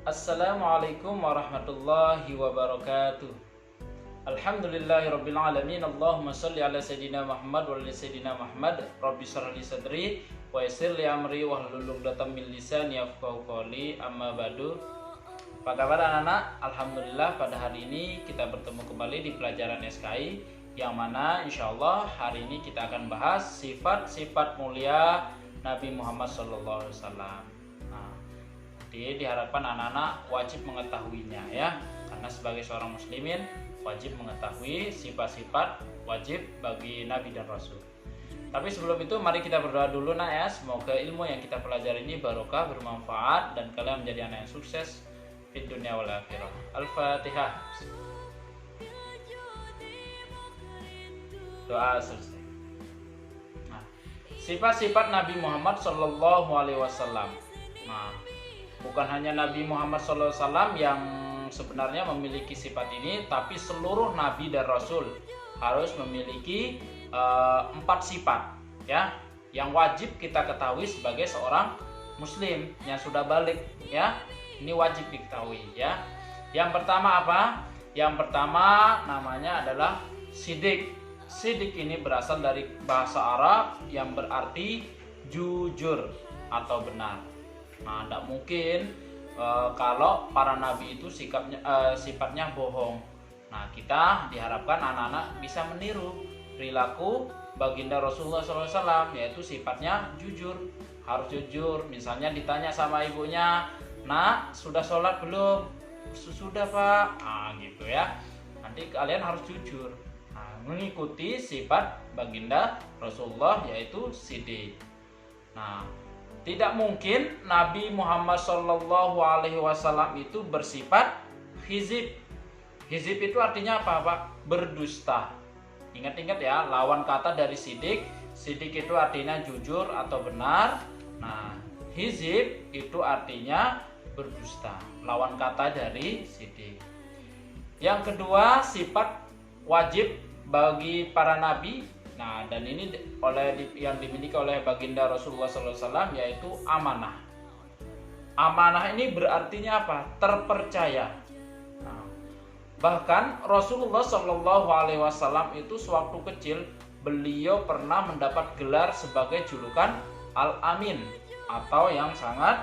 Assalamualaikum warahmatullahi wabarakatuh. Alhamdulillahirabbil alamin. Allahumma shalli ala sayidina Muhammad wa ala sayidina Muhammad. Rabbi shrah li sadri wa yassir li amri wahlul 'uqdatam min lisani yafqahu qawli. Amma ba'du. Apa kabar anak-anak? Alhamdulillah pada hari ini kita bertemu kembali di pelajaran SKI yang mana insyaallah hari ini kita akan bahas sifat-sifat mulia Nabi Muhammad SAW. Jadi diharapkan anak-anak wajib mengetahuinya ya, karena sebagai seorang muslimin wajib mengetahui sifat-sifat wajib bagi Nabi dan Rasul. Tapi sebelum itu mari kita berdoa dulu nak ya, semoga ilmu yang kita pelajari ini barokah, bermanfaat dan kalian menjadi anak yang sukses di dunia wal akhirah. Al-Fatihah. Doa selesai. Nah, sifat-sifat Nabi Muhammad SAW. Nah, bukan hanya Nabi Muhammad SAW yang sebenarnya memiliki sifat ini, tapi seluruh Nabi dan Rasul harus memiliki 4 sifat ya, yang wajib kita ketahui sebagai seorang Muslim yang sudah balik ya. Ini wajib diketahui ya. Yang pertama apa? Yang pertama namanya adalah sidik. Sidik ini berasal dari bahasa Arab yang berarti jujur atau benar. Nah, tidak mungkin kalau para nabi itu sifatnya bohong. Nah, kita diharapkan anak-anak bisa meniru perilaku baginda Rasulullah SAW, yaitu sifatnya jujur, harus jujur. Misalnya ditanya sama ibunya, "Nak, sudah sholat belum?" "Sudah Pak." Nah, gitu ya. Nanti kalian harus jujur. Nah, mengikuti sifat baginda Rasulullah yaitu sidik. Nah, tidak mungkin Nabi Muhammad SAW itu bersifat hizib. Hizib itu artinya apa Pak? Berdusta. Ingat-ingat ya, lawan kata dari sidik. Sidik itu artinya jujur atau benar. Nah, hizib itu artinya berdusta. Lawan kata dari sidik. Yang kedua, sifat wajib bagi para nabi. Nah, dan ini yang dimiliki oleh baginda Rasulullah SAW yaitu amanah. Amanah ini berartinya apa? Terpercaya. Nah, bahkan Rasulullah SAW itu sewaktu kecil beliau pernah mendapat gelar sebagai julukan Al-Amin atau yang sangat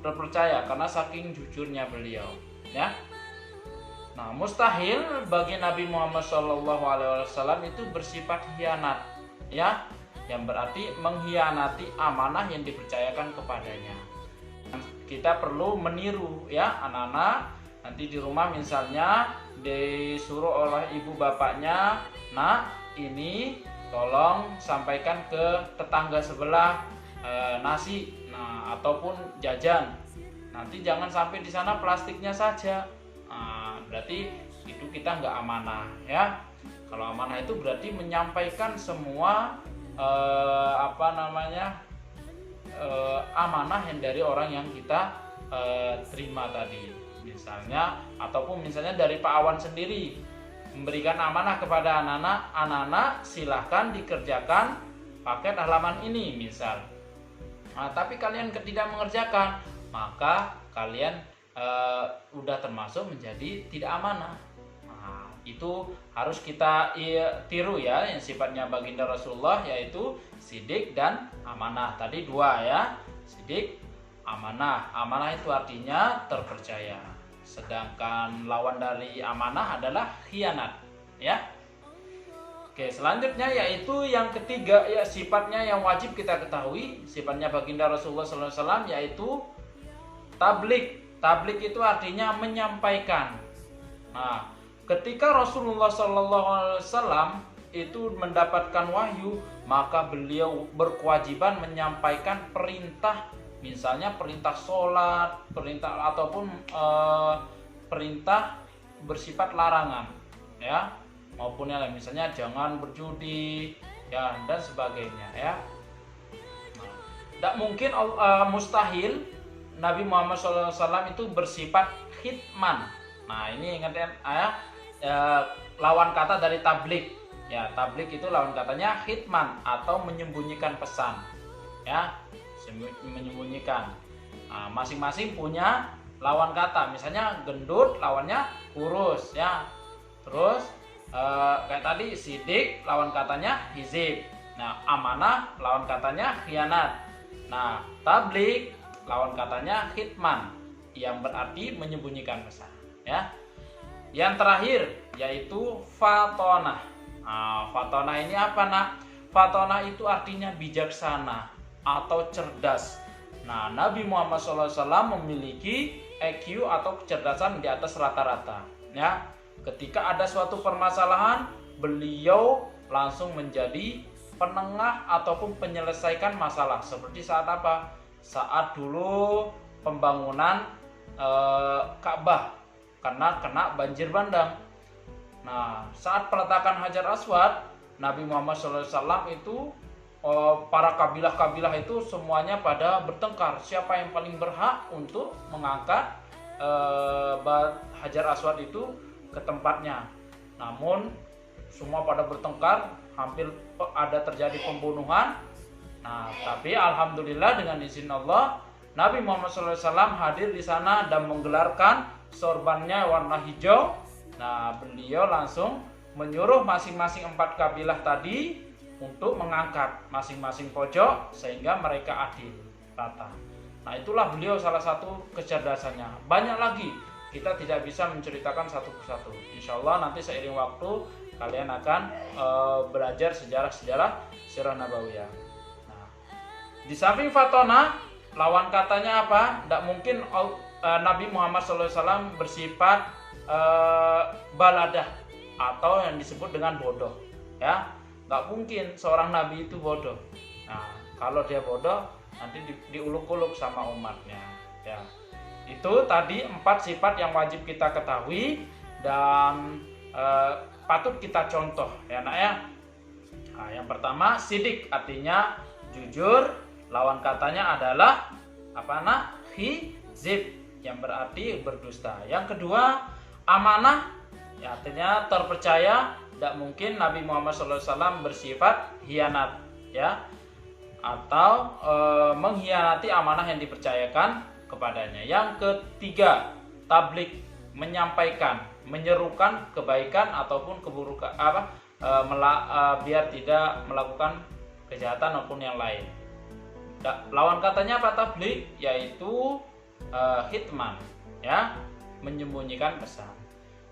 terpercaya karena saking jujurnya beliau. Ya. Nah, mustahil bagi Nabi Muhammad SAW itu bersifat khianat, ya, yang berarti mengkhianati amanah yang dipercayakan kepadanya. Kita perlu meniru, ya, anak-anak. Nanti di rumah misalnya disuruh oleh ibu bapaknya, "Nak, ini tolong sampaikan ke tetangga sebelah nasi, nah, ataupun jajan. Nanti jangan sampai di sana plastiknya saja." Berarti itu kita nggak amanah ya. Kalau amanah itu berarti menyampaikan semua amanah yang dari orang yang kita terima tadi. Misalnya dari Pak Awan sendiri memberikan amanah kepada anak-anak, silahkan dikerjakan paket halaman ini misal. Nah, tapi kalian tidak mengerjakan, maka kalian udah termasuk menjadi tidak amanah. Nah, itu harus kita tiru ya, yang sifatnya baginda Rasulullah yaitu sidik dan amanah. Tadi dua ya, sidik, amanah. Amanah itu artinya terpercaya. Sedangkan lawan dari amanah adalah khianat, ya. Oke, selanjutnya yaitu yang ketiga ya, sifatnya yang wajib kita ketahui, sifatnya baginda Rasulullah SAW yaitu tabligh. Tabligh itu artinya menyampaikan. Nah, ketika Rasulullah SAW itu mendapatkan wahyu, maka beliau berkewajiban menyampaikan perintah, misalnya perintah sholat, perintah ataupun perintah bersifat larangan, ya, maupun misalnya jangan berjudi, ya, dan sebagainya, ya. Nah, tidak mungkin mustahil Nabi Muhammad SAW itu bersifat khidman. Nah, ini ingat ya, lawan kata dari tabligh. Ya, tabligh itu lawan katanya khidman atau menyembunyikan pesan. Ya, menyembunyikan. Nah, masing-masing punya lawan kata. Misalnya gendut lawannya kurus ya. Terus kayak tadi sidik lawan katanya hizib. Nah, amanah lawan katanya khianat. Nah, tablik lawan katanya khitman, yang berarti menyembunyikan pesan ya. Yang terakhir yaitu fatonah. Nah, fatonah ini apa nak? Fatonah itu artinya bijaksana atau cerdas. Nah, Nabi Muhammad SAW memiliki EQ atau kecerdasan di atas rata-rata ya. Ketika ada suatu permasalahan, beliau langsung menjadi penengah ataupun penyelesaikan masalah. Seperti saat apa? Saat dulu pembangunan Ka'bah karena kena banjir bandang. Nah, saat peletakan Hajar Aswad, Nabi Muhammad SAW itu para kabilah-kabilah itu semuanya pada bertengkar siapa yang paling berhak untuk mengangkat Hajar Aswad itu ke tempatnya. Namun semua pada bertengkar, hampir ada terjadi pembunuhan. Nah, tapi alhamdulillah dengan izin Allah, Nabi Muhammad SAW hadir di sana dan menggelarkan sorbannya warna hijau. Nah, beliau langsung menyuruh masing-masing 4 kabilah tadi untuk mengangkat masing-masing pojok sehingga mereka adil rata. Nah, itulah beliau salah satu kecerdasannya. Banyak lagi, kita tidak bisa menceritakan satu persatu. Insya Allah nanti seiring waktu kalian akan belajar sejarah-sejarah sirah nabawiyah. Nah, di samping fatona, lawan katanya apa? Tidak mungkin Nabi Muhammad SAW bersifat baladah atau yang disebut dengan bodoh. Ya, nggak mungkin seorang nabi itu bodoh. Nah, kalau dia bodoh nanti diuluk-uluk sama umatnya. Ya, itu tadi 4 sifat yang wajib kita ketahui dan patut kita contoh ya nak ya. Nah, yang pertama sidik artinya jujur, lawan katanya adalah apa nak? Hizib yang berarti berdusta. Yang kedua amanah ya, artinya terpercaya. Tidak mungkin Nabi Muhammad SAW bersifat hianat ya, atau mengkhianati amanah yang dipercayakan kepadanya. Yang ketiga tablik, menyampaikan, menyerukan kebaikan ataupun keburukan biar tidak melakukan kejahatan maupun yang lain. Lawan katanya apa tablik? Yaitu hitman ya, menyembunyikan pesan.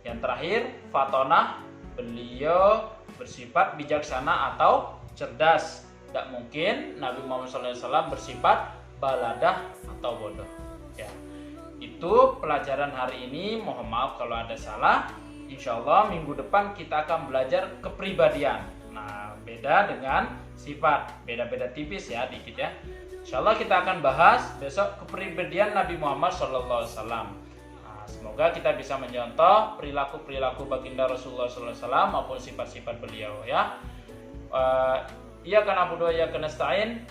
Yang terakhir fatonah, beliau bersifat bijaksana atau cerdas. Tidak mungkin Nabi Muhammad SAW bersifat baladah atau bodoh ya. Itu pelajaran hari ini. Mohon maaf kalau ada salah. Insya Allah minggu depan kita akan belajar kepribadian. Nah, beda dengan sifat, beda-beda tipis ya, dikit ya. Insya Allah kita akan bahas besok kepribadian Nabi Muhammad SAW. Nah, semoga kita bisa mencontoh perilaku-perilaku baginda Rasulullah SAW maupun sifat-sifat beliau ya. Iyyaka na'budu wa iyyaka nasta'in.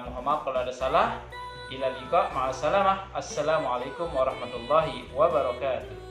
Mohon maaf kalau ada salah. Ila liqa ma'assalamah. Assalamualaikum warahmatullahi wabarakatuh.